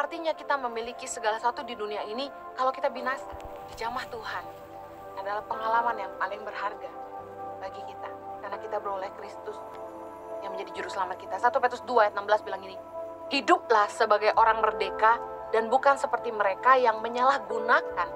artinya kita memiliki segala sesuatu di dunia ini kalau kita binasa? Jamah Tuhan adalah pengalaman yang paling berharga bagi kita. Karena kita beroleh Kristus yang menjadi juru selamat kita. 1 Petrus 2 ayat 16 bilang gini, hiduplah sebagai orang merdeka dan bukan seperti mereka yang menyalahgunakan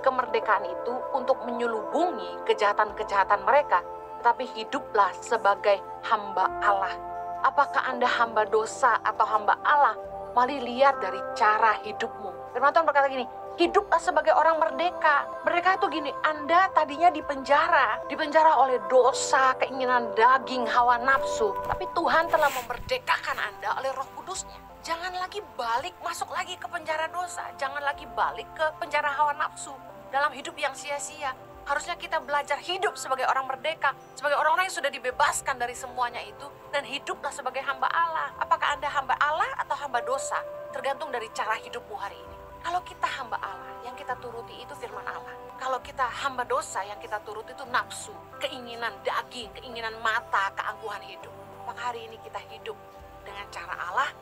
kemerdekaan itu untuk menyelubungi kejahatan-kejahatan mereka. Tetapi hiduplah sebagai hamba Allah. Apakah Anda hamba dosa atau hamba Allah? Mari lihat dari cara hidupmu. Firman Tuhan berkata gini, hiduplah sebagai orang merdeka. Merdeka itu gini, Anda tadinya dipenjara oleh dosa, keinginan daging, hawa nafsu. Tapi Tuhan telah memerdekakan Anda oleh Roh Kudusnya. Jangan lagi balik, masuk lagi ke penjara dosa. Jangan lagi balik ke penjara hawa nafsu dalam hidup yang sia-sia. Harusnya kita belajar hidup sebagai orang merdeka, sebagai orang-orang yang sudah dibebaskan dari semuanya itu, dan hiduplah sebagai hamba Allah. Apakah Anda hamba Allah atau hamba dosa? Tergantung dari cara hidupmu hari ini. Kalau kita hamba Allah, yang kita turuti itu firman Allah. Kalau kita hamba dosa, yang kita turuti itu nafsu, keinginan daging, keinginan mata, keangkuhan hidup. Maka hari ini kita hidup dengan cara Allah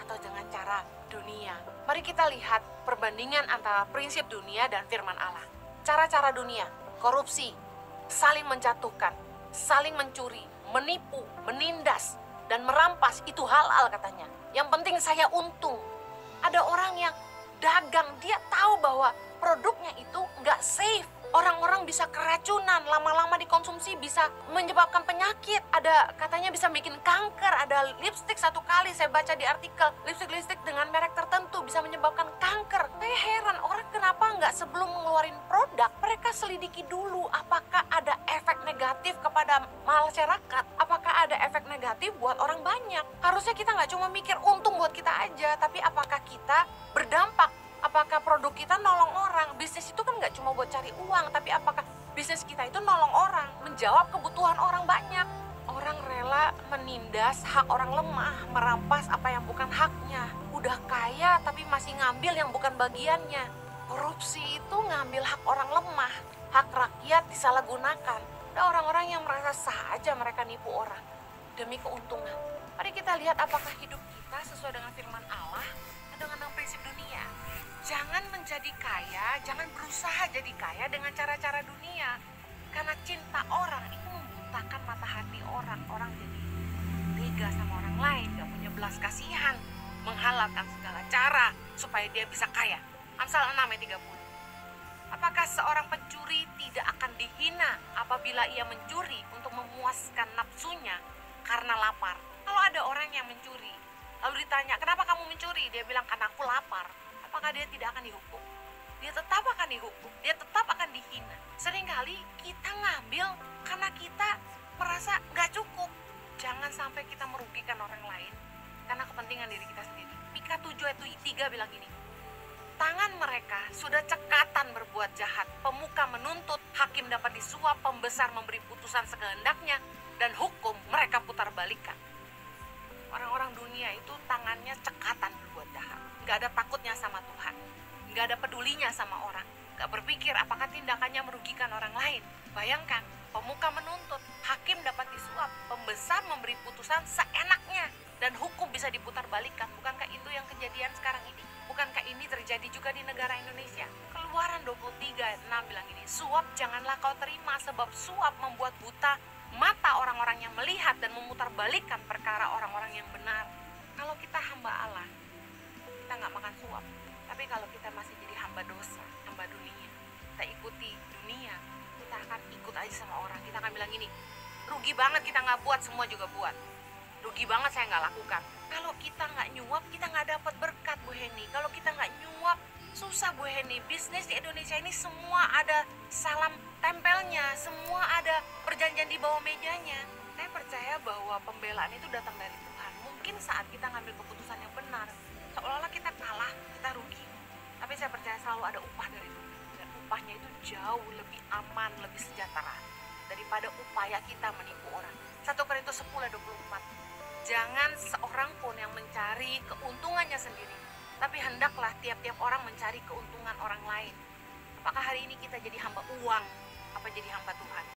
atau dengan cara dunia. Mari kita lihat perbandingan antara prinsip dunia dan firman Allah. Cara-cara dunia, korupsi, saling menjatuhkan, saling mencuri, menipu, menindas, dan merampas itu halal katanya. Yang penting saya untung. Ada orang yang dagang, dia tahu bahwa produknya itu nggak safe. Orang-orang bisa keracunan, lama-lama dikonsumsi bisa menyebabkan penyakit. Ada katanya bisa bikin kanker, ada lipstik satu kali saya baca di artikel, lipstik dengan merek tertentu bisa menyebabkan kanker. Saya heran orang kenapa nggak sebelum mengeluarin produk, mereka selidiki dulu apakah ada efek negatif kepada masyarakat, apakah ada efek negatif buat orang banyak. Harusnya kita nggak cuma mikir untung buat kita aja, tapi apakah kita berdampak. Apakah produk kita nolong orang? Bisnis itu kan nggak cuma buat cari uang, tapi apakah bisnis kita itu nolong orang, menjawab kebutuhan orang banyak? Orang rela menindas hak orang lemah, merampas apa yang bukan haknya. Udah kaya tapi masih ngambil yang bukan bagiannya. Korupsi itu ngambil hak orang lemah, hak rakyat disalahgunakan. Ada orang-orang yang merasa sah aja mereka nipu orang demi keuntungan. Mari kita lihat apakah hidup kita sesuai dengan firman Allah atau dengan prinsip dunia. Jangan menjadi kaya, jangan berusaha jadi kaya dengan cara-cara dunia. Karena cinta orang itu membutakan mata hati orang. Orang jadi tega sama orang lain, gak punya belas kasihan, menghalalkan segala cara supaya dia bisa kaya. Amsal 6 ayat 30. Apakah seorang pencuri tidak akan dihina apabila ia mencuri untuk memuaskan nafsunya karena lapar? Kalau ada orang yang mencuri, lalu ditanya, kenapa kamu mencuri? Dia bilang, karena aku lapar. Apakah dia tidak akan dihukum? Dia tetap akan dihukum, dia tetap akan dihina. Seringkali kita ngambil karena kita merasa gak cukup. Jangan sampai kita merugikan orang lain karena kepentingan diri kita sendiri. Mika 7 ayat 3 bilang gini, tangan mereka sudah cekatan berbuat jahat, pemuka menuntut, hakim dapat disuap, pembesar memberi putusan sekehendaknya, dan hukum mereka putar balikan. Orang-orang dunia itu tangannya cekatan berbuat jahat. Gak ada takutnya sama Tuhan, gak ada pedulinya sama orang, gak berpikir apakah tindakannya merugikan orang lain. Bayangkan, pemuka menuntut, hakim dapat disuap, pembesar memberi putusan seenaknya, dan hukum bisa diputar balikan. Bukankah itu yang kejadian sekarang ini? Bukankah ini terjadi juga di negara Indonesia? Keluaran 23 ayat 6 bilang ini, suap janganlah kau terima, sebab suap membuat buta mata orang-orang yang melihat dan memutar balikan perkara orang-orang yang benar. Kalau kita hamba Allah, kita nggak makan suap. Tapi kalau kita masih jadi hamba dosa, hamba dunia, kita ikuti dunia, kita akan ikut aja sama orang. Kita akan bilang gini, rugi banget kita nggak buat, semua juga buat. Rugi banget saya nggak lakukan. Kalau kita nggak nyuap, kita nggak dapat berkat, Bu Heni. Kalau kita nggak nyuap, susah, Bu Heni. Bisnis di Indonesia ini semua ada salam tempelnya, semua ada perjanjian di bawah mejanya. Saya percaya bahwa pembelaan itu datang dari Tuhan. Mungkin saat kita ngambil keputusan yang benar, seolah-olah kita kalah, kita rugi. Tapi saya percaya selalu ada upah dari Tuhan. Dan upahnya itu jauh lebih aman, lebih sejahtera daripada upaya kita menipu orang. 1 Korintus 10:24. Jangan seorang pun yang mencari keuntungannya sendiri, tapi hendaklah tiap-tiap orang mencari keuntungan orang lain. Apakah hari ini kita jadi hamba uang, apa jadi hamba Tuhan?